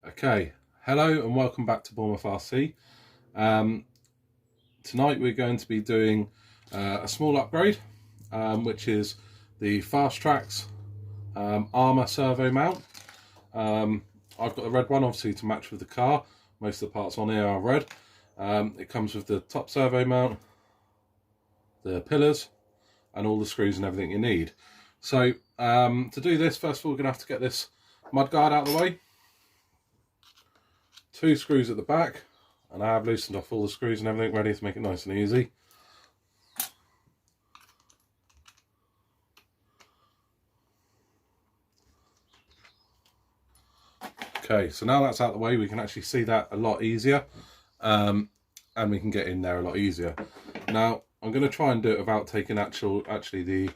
Okay, hello and welcome back to Dumbo RC. Tonight we're going to be doing a small upgrade, which is the Fastrax ARRMA servo mount. I've got the red one, obviously, to match with the car. Most of the parts on here are red. It comes with the top servo mount, the pillars, and all the screws and everything you need. So to do this, first of all, we're going to have to get this mudguard out of the way. 2 screws at the back, and I have loosened off all the screws and everything, ready to make it nice and easy. Okay, so now that's out of the way, we can actually see that a lot easier, and we can get in there a lot easier. Now I'm going to try and do it without taking actually the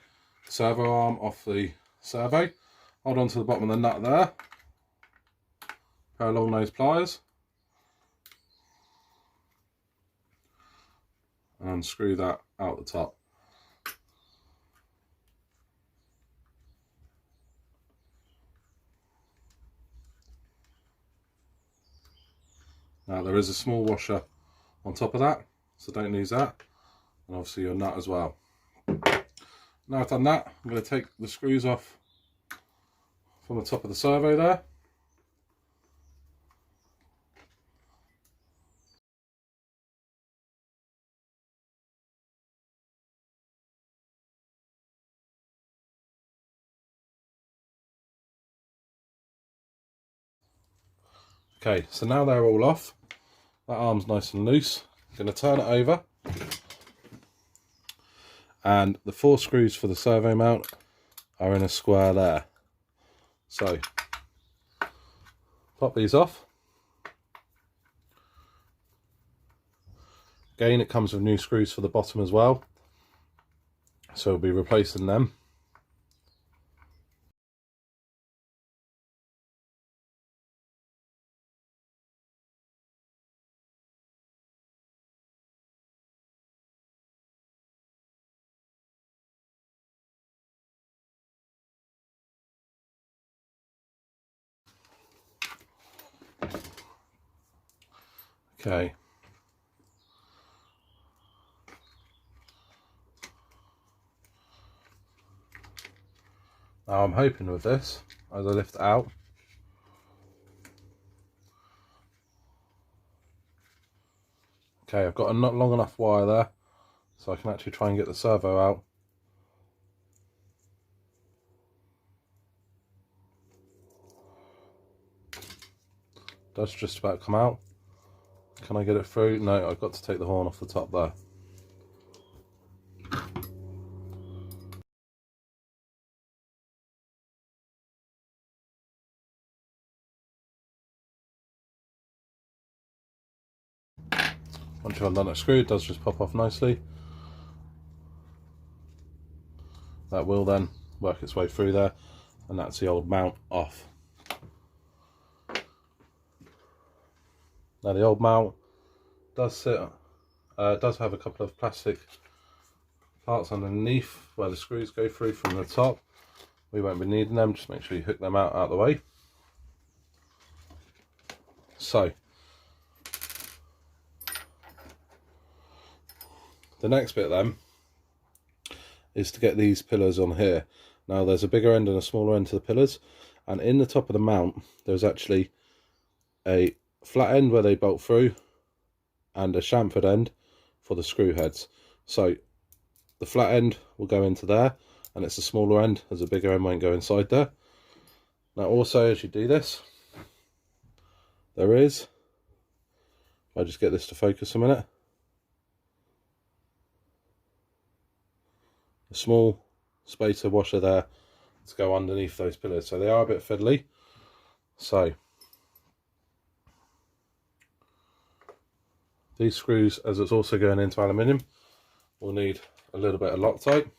servo arm off the servo. Hold on to the bottom of the nut there, pair of long nose pliers, and unscrew that out the top. Now there is a small washer on top of that, so don't lose that, and obviously your nut as well. Now I've done that, I'm going to take the screws off from the top of the servo there. Okay, so now they're all off. That arm's nice and loose. I'm going to turn it over. And the 4 screws for the servo mount are in a square there. So, pop these off. Again, it comes with new screws for the bottom as well. So we'll be replacing them. Okay. Now I'm hoping with this, as I lift it out, okay, I've got a not long enough wire there, so I can actually try and get the servo out. Does just about come out. Can I get it through? No, I've got to take the horn off the top there. Once you've undone that screw, it does just pop off nicely. That will then work its way through there, and that's the old mount off. Now the old mount does does have a couple of plastic parts underneath where the screws go through from the top. We won't be needing them, just make sure you hook them out of the way. So the next bit then is to get these pillars on here. Now there's a bigger end and a smaller end to the pillars, and in the top of the mount there's actually a flat end where they bolt through and a chamfered end for the screw heads. So the flat end will go into there, and it's a smaller end as a bigger end won't go inside there. Now also, as you do this, there is, if I just get this to focus a minute, a small spacer washer there to go underneath those pillars, so they are a bit fiddly. So these screws, as it's also going into aluminium, will need a little bit of Loctite.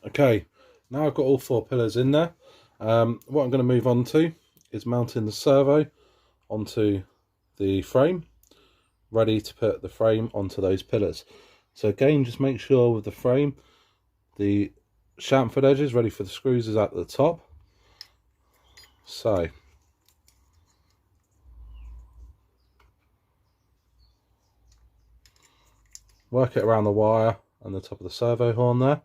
Okay, now I've got all 4 pillars in there. What I'm going to move on to is mounting the servo onto the frame, ready to put the frame onto those pillars. So again, just make sure with the frame, the chamfered edges ready for the screws is at the top. So work it around the wire and the top of the servo horn there.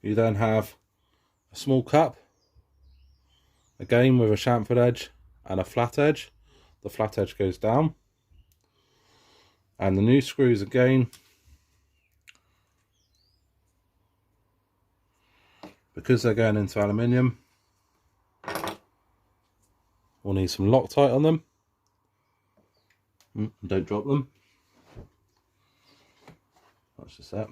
You then have a small cap, again with a chamfered edge and a flat edge. The flat edge goes down. And the new screws again, because they're going into aluminium, we'll need some Loctite on them. Don't drop them. That's just that.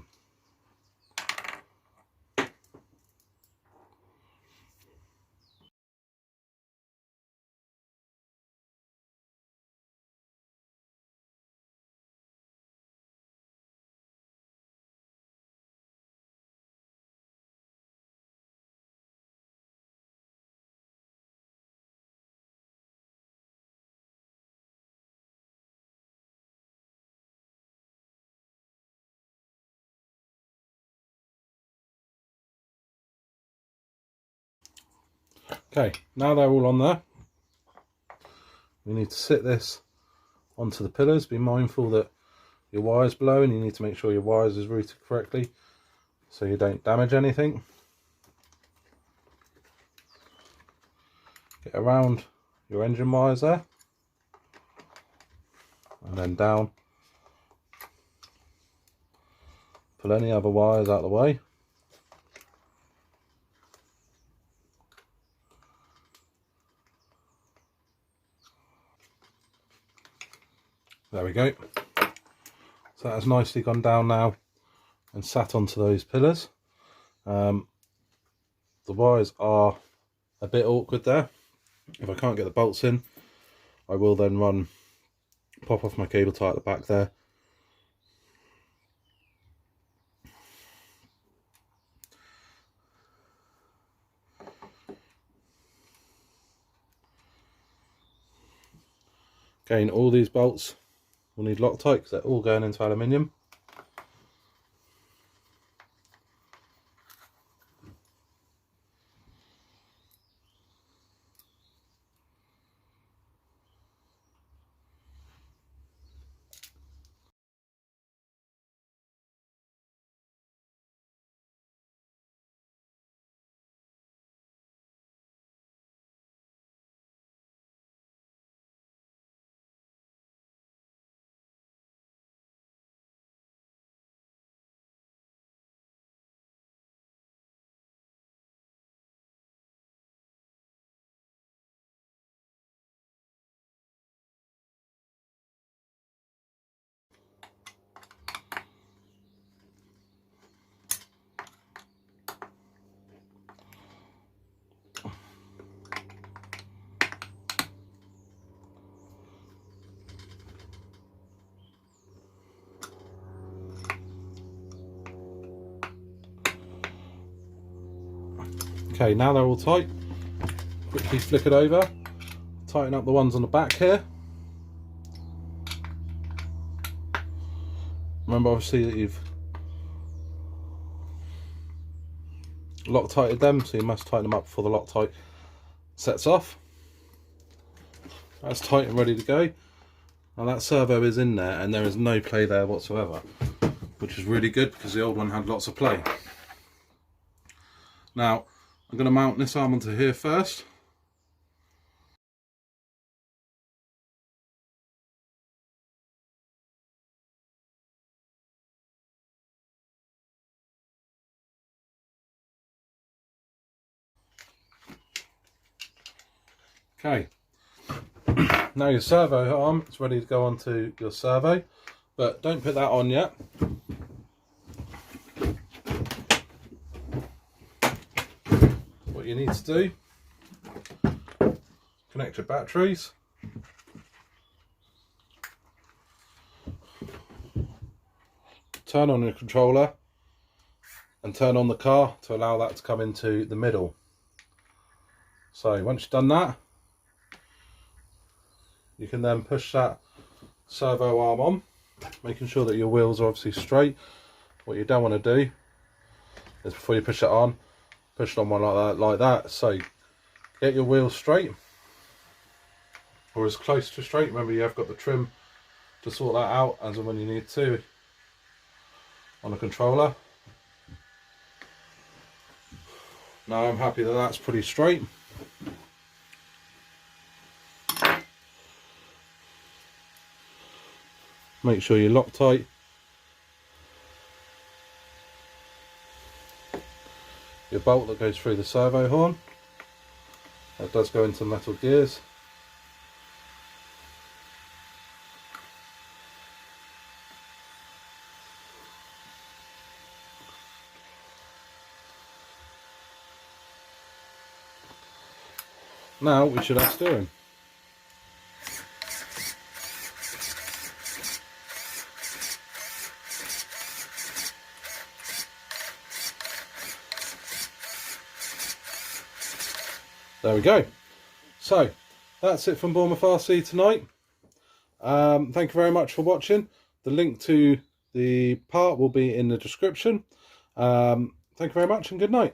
Okay, now they're all on there, we need to sit this onto the pillars. Be mindful that your wire's below, and you need to make sure your wires is routed correctly so you don't damage anything. Get around your engine wires there, and then down. Pull any other wires out of the way. There we go. So that has nicely gone down now and sat onto those pillars. The wires are a bit awkward there. If I can't get the bolts in, I will then pop off my cable tie at the back there. Again, all these bolts will need Loctite because they're all going into aluminium. Okay, now they're all tight. Quickly flick it over. Tighten up the ones on the back here. Remember obviously that you've Loctited them, so you must tighten them up before the Loctite sets off. That's tight and ready to go. Now that servo is in there and there is no play there whatsoever, which is really good because the old one had lots of play. Now I'm going to mount this arm onto here first. Okay, now your servo arm is ready to go onto your servo, but don't put that on yet. What you need to do, connect your batteries. turn on your controller and turn on the car to allow that to come into the middle. So once you've done that, you can then push that servo arm on, making sure that your wheels are obviously straight. What you don't want to do is, before you push it on, push it on one like that. So get your wheels straight, or as close to straight. Remember, you have got the trim to sort that out as and when you need to on the controller. Now I'm happy that that's pretty straight. Make sure you're Loctite. Your bolt that goes through the servo horn, that does go into metal gears. Now we should have steering. There we go. So that's it from Bournemouth RC tonight. Thank you very much for watching. The link to the part will be in the description. Thank you very much and good night.